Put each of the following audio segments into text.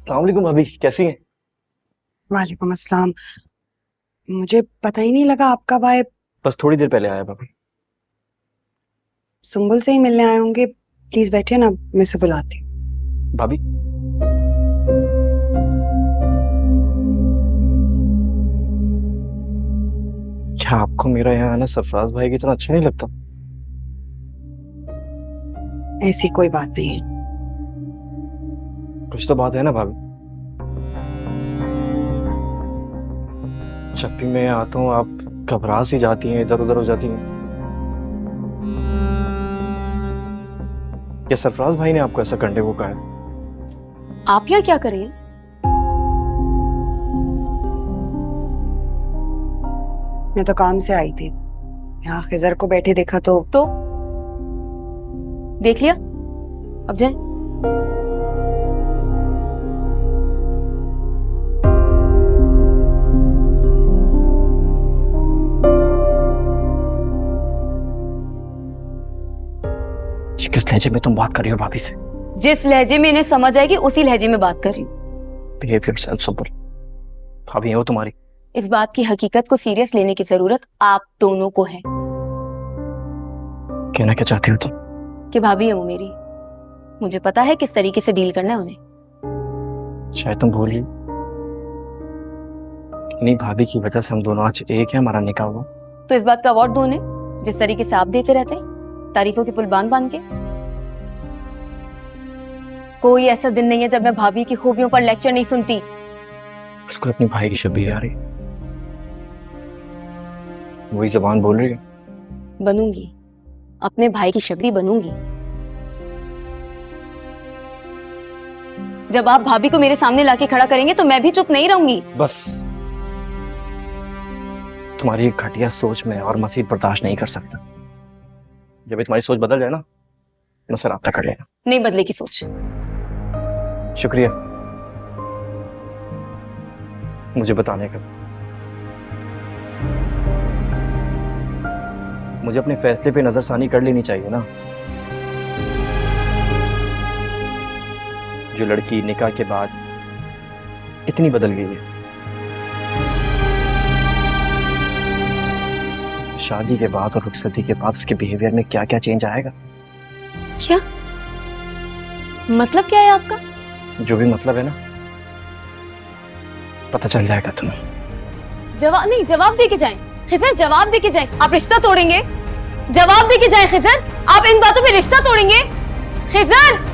अस्सलाम वालेकुम भाभी, कैसी हैं? वालेकुम अस्सलाम। मुझे पता ही नहीं लगा आप कब आए। बस थोड़ी देर पहले आया भाभी। सुंबुल से ही मिलने आए होंगे। प्लीज बैठिए ना, मैं से बुलाती हूँ। भाभी क्या आपको मेरा यहाँ आना सरफराज भाई की तरह अच्छा नहीं लगता? ऐसी कोई बात नहीं है। कुछ तो बात है ना भाभी। जब भी मैं आता हूँ आप घबरा सी जाती हैं, इधर उधर हो जाती हैं। क्या सरफराज भाई ने आपको ऐसा करने को कहा है? आप यहाँ क्या कर रही हैं? मैं तो काम से आई थी, यहाँ खिजर को बैठे देखा तो देख लिया, अब जाए। किस लहजे में तुम बात कर रही हो भाभी से? जिस लहजे में इन्हें समझ आएगी उसी लहजे में बात कर रही हूँ। Behave yourself Sumbul. भाभी है वो तुम्हारी। इस बात की हकीकत को सीरियस लेने की जरूरत आप दोनों को है। कहना क्या चाहती हो तुम? कि भाभी है वो मेरी, मुझे पता है किस तरीके से डील करना है उन्हें। शायद तुम भूल गई, नहीं भाभी की वजह से हम दोनों आज एक है, हमारा निकाह हुआ। तो इस बात का अवार्ड दो उन्हें, जिस तरीके से आप देते रहते हैं तारीफों के पुल बांध बांध के। कोई ऐसा दिन नहीं है जब मैं भाभी की खूबियों पर लेक्चर नहीं सुनती। बिल्कुल अपनी भाई की शबीह आ रही, वही जबान बोल रही है। बनूंगी, अपने भाई की शबीह बनूंगी। जब आप भाभी को मेरे सामने लाके खड़ा करेंगे तो मैं भी चुप नहीं रहूंगी। बस तुम्हारी एक घटिया सोच में और मजीद बर्दाश्त नहीं कर सकता। जब ये तुम्हारी सोच बदल जाए ना, मुझसे राब्ता कर लेना। नहीं बदलेगी सोच। शुक्रिया मुझे बताने का। मुझे अपने फैसले पे नजरसानी कर लेनी चाहिए ना। जो लड़की निकाह के बाद इतनी बदल गई है, शादी के बाद और रुखसती के बाद उसके बिहेवियर में क्या क्या चेंज आएगा। क्या मतलब क्या है आपका? जो भी मतलब है ना, पता चल जाएगा तुम्हें। जवाब नहीं, जवाब दे के जाएं खिजर, जवाब दे के जाएं। आप रिश्ता तोड़ेंगे? जवाब दे के जाएं खिजर, आप इन बातों पे रिश्ता तोड़ेंगे? खिजर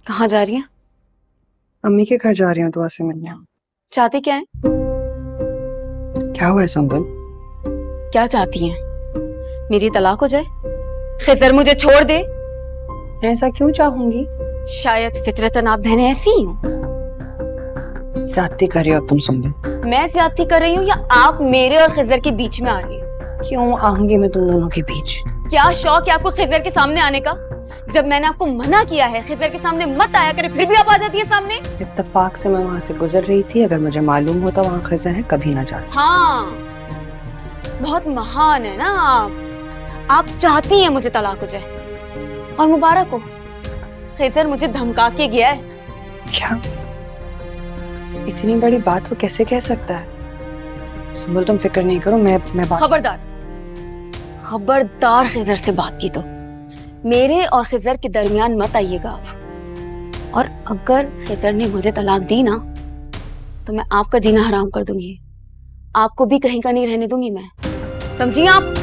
कहाँ जा रही हैं? अम्मी के घर जा रही हूँ दुआ से मिलने। चाहती क्या है? क्या हुआ है सुंबुल? क्या चाहती हैं? मेरी तलाक हो जाए? खिजर मुझे छोड़ दे? ऐसा क्यों चाहूंगी? शायद फितरतन आप बहनें ऐसी ही हो। ज्यादती कर रही हो अब तुम सुंबुल। मैं ज्यादती कर रही हूँ या आप मेरे और खिजर के बीच में आ रही हैं? क्यों आऊंगी मैं तुम दोनों के बीच? क्या शौक है आपको खिजर के सामने आने का? जब मैंने आपको मना किया है खिजर के सामने मत आया करे, फिर भी आप आ जाती है सामने। इत्तेफाक से मैं वहां से गुजर रही थी, अगर मुझे मालूम होता वहां खिजर है कभी ना जाती। हाँ, बहुत महान है ना आप चाहती हैं मुझे तलाक हो जाए। और मुबारक हो, खिजर मुझे धमका के गया है। क्या इतनी बड़ी बात वो कैसे कह सकता है? सुंबुल तुम फिक्र नहीं करो, मैं बात। खबरदार, खबरदार खिजर से बात की तो मेरे और खिजर के दरमियान मत आइएगा आप। और अगर खिजर ने मुझे तलाक दी ना तो मैं आपका जीना हराम कर दूंगी, आपको भी कहीं का नहीं रहने दूंगी मैं, समझिए आप।